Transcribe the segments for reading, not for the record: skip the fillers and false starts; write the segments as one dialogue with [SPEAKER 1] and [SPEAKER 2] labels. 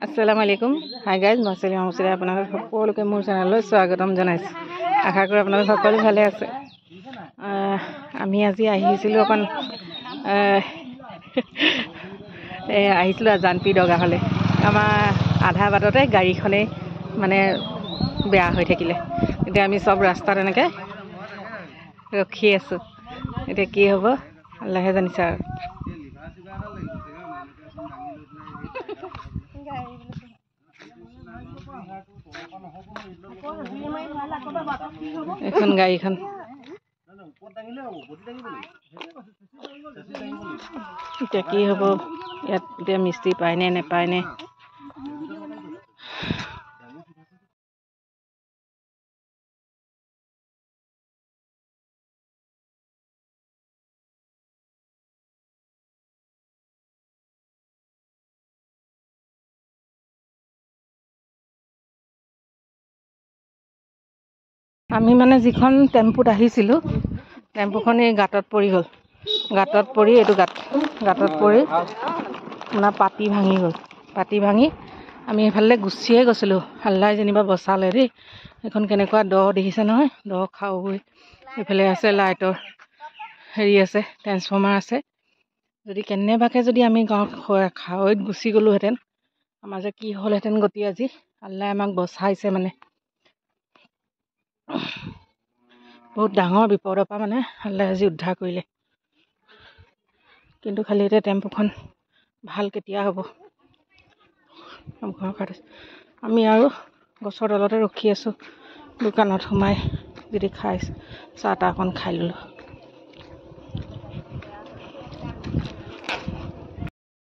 [SPEAKER 1] আসসালামু আলাইকুম। Hi guys, মই চেলিমা মুছলি আপোনালোক সকলোকে মোৰ চেনেললৈ স্বাগতম জনাইছোঁ। আশা কৰোঁ আপোনালোক সকলো ভালে আছে। আমি আজি আহিছিলোঁ অকণ আহিছিলোঁ জানপি দগাহলৈ। আমাৰ আধা বাটতে গাড়ীখনেই মানে বেয়া হৈ থাকিলে। এতিয়া আমি চব ৰাস্তাত এনেকৈ ৰখি আছোঁ। এতিয়া কি হ'ব আল্লাহে জানিছে আৰু। এখন গাড়ীখন এতিয়া কি হ'ব, ইয়াত এতিয়া মিস্ত্ৰী পায়নে নেপায়নে। আমি মানে যিখন টেম্পুত আহিছিলোঁ, টেম্পুখন এই গাঁতত পৰি গ'ল। গাঁতত পৰি এইটো গাঁতত পৰি মানে পাতি ভাঙি গ'ল। পাতি ভাঙি আমি এইফালে গুচিয়ে গৈছিলোঁ। আল্লাই যেনিবা বচালে দেই। এইখন কেনেকুৱা দ দেখিছে নহয়, দ খাও হৈ এইফালে আছে লাইটৰ হেৰি আছে, ট্ৰেন্সফৰ্মাৰ আছে। যদি কেনেবাকৈ যদি আমি গাঁৱত খাৱৈত গুচি গ'লোহেঁতেন, আমাৰ যে কি হ'লহেঁতেন গতি আজি। আল্লাই আমাক বচাইছে মানে। বহুত ডাঙৰ বিপদৰ পৰা মানে আল্লাই আজি উদ্ধাৰ কৰিলে। কিন্তু খালি এতিয়া টেম্পুখন ভাল কেতিয়া হ'ব। আমি আৰু গছৰ তলতে ৰখি আছোঁ। দোকানত সোমাই যদি খাই চাহ তাহ অকণ খাই ল'লোঁ।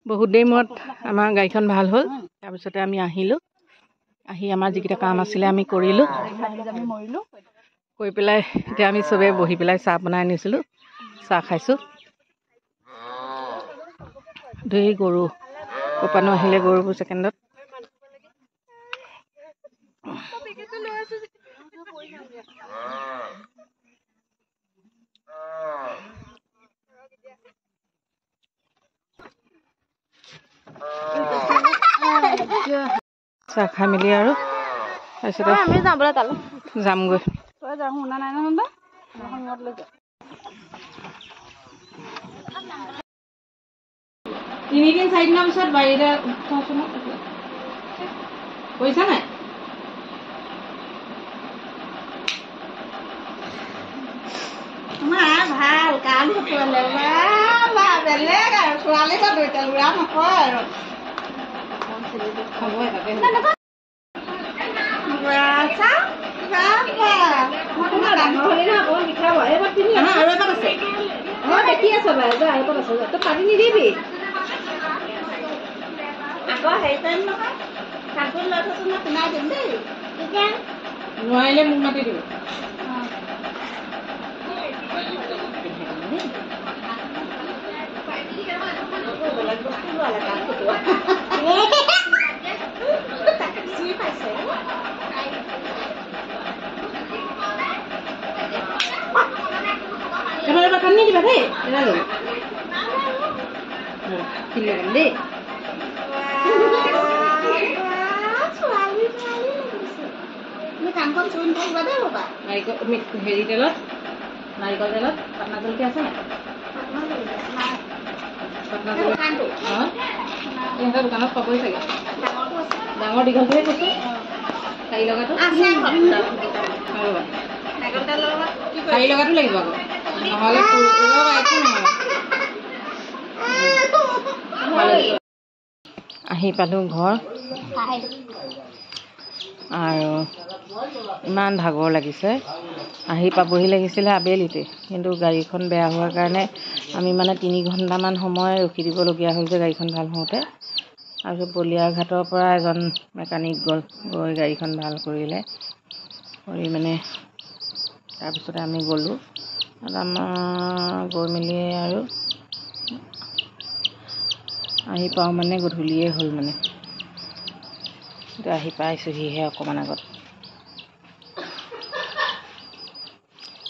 [SPEAKER 1] বহুত দেৰি মূৰত আমাৰ গাড়ীখন ভাল হ'ল। তাৰপিছতে আমি আহিলোঁ। আহি আমাৰ যিকেইটা কাম আছিলে আমি কৰিলোঁ। কৰি পেলাই এতিয়া আমি চবেই বহি পেলাই চাহ বনাই আনিছিলোঁ, চাহ খাইছোঁ। ধেই গৰু ক'পানো আহিলে গৰুবোৰ ছেকেণ্ডত। চাহ খাই মেলি আৰু তাৰপিছতে আমি যামগৈ। তিনিদিন চাৰিদিনৰ পিছত বাৰীতে পইচা নাই। ভাল কাম বেলেগ আৰু ছোৱালী বা দুইটা ল'ৰা নকয় আৰু দেখি আছে পানী নিদিবি আকৌ হেৰি কৰিম নহয়। কাপোৰ লৈ থৈছো মই সোমাই দিম দেই। নোৱাৰিলে মোক মাতি দিব। কান্দি দিবা দেই দেই। কামখন চুন থাকিবা দেই বাবা। হেৰি তেলত, নাৰিকল তেলত পাটনা জলকীয়া আছে নাই? ইহঁতৰ দোকানত পাবই চাগে। ডাঙৰ দীঘলটোহে কৈছোঁ। চাৰি লগাটো চাৰি লগাটো লাগিব আকৌ, নহ'লে একো নহয়। আহি পালোঁ ঘৰ আৰু ইমান ভাগৰ লাগিছে। আহি পাবহি লাগিছিলে আবেলিতে, কিন্তু গাড়ীখন বেয়া হোৱাৰ কাৰণে আমি মানে 3 ঘণ্টামান সময় ৰখি দিবলগীয়া হ'ল যে গাড়ীখন ভাল হওঁতে। আৰু বলিয়াঘাটৰ পৰা এজন মেকানিক গৈ গাড়ীখন ভাল কৰিলে। কৰি মানে তাৰপিছতে আমি গ'লোঁ। আমাৰ গৈ মেলি আৰু আহি পাওঁ মানে গধূলিয়ে হ'ল মানে। এতিয়া আহি পাইছোঁহিহে অকণমান আগত।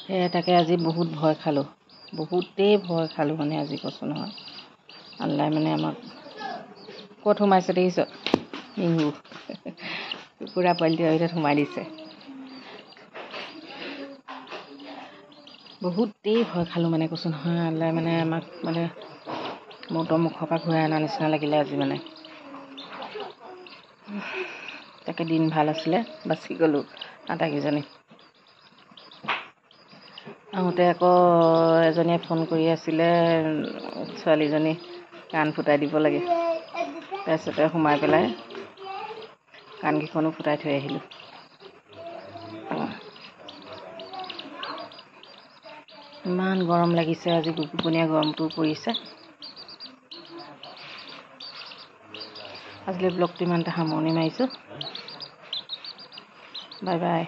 [SPEAKER 1] সেয়ে তাকে আজি বহুত ভয় খালোঁ, বহুতেই ভয় খালোঁ মানে আজি কৈছোঁ নহয়। আল্লাই মানে আমাক ক'ত সোমাইছে দেখিছ নিহু কুকুৰা পোৱালিটোৰ ভিতৰত সোমাই দিছে। বহুতেই ভয় খালোঁ মানে কৈছোঁ নহয়, আল্লাই মানে আমাক মানে মূতৰ মুখৰ পৰা ঘূৰাই অনা নিচিনা লাগিলে আজি মানে। তাকে দিন ভাল আছিলে, বাচি গ'লোঁ আটাইকেইজনী। আহোঁতে আকৌ এজনীয়ে ফোন কৰি আছিলে, ছোৱালীজনী কাণ ফুটাই দিব লাগে, তাৰপিছতে সোমাই পেলাই কাণকেইখনো ফুটাই থৈ আহিলোঁ। ইমান গৰম লাগিছে আজি, গুপগুপীয়া গৰমটো পৰিছে। আজিলৈ ব্লগটো ইমানতে সামৰণি মাৰিছোঁ। Bye bye.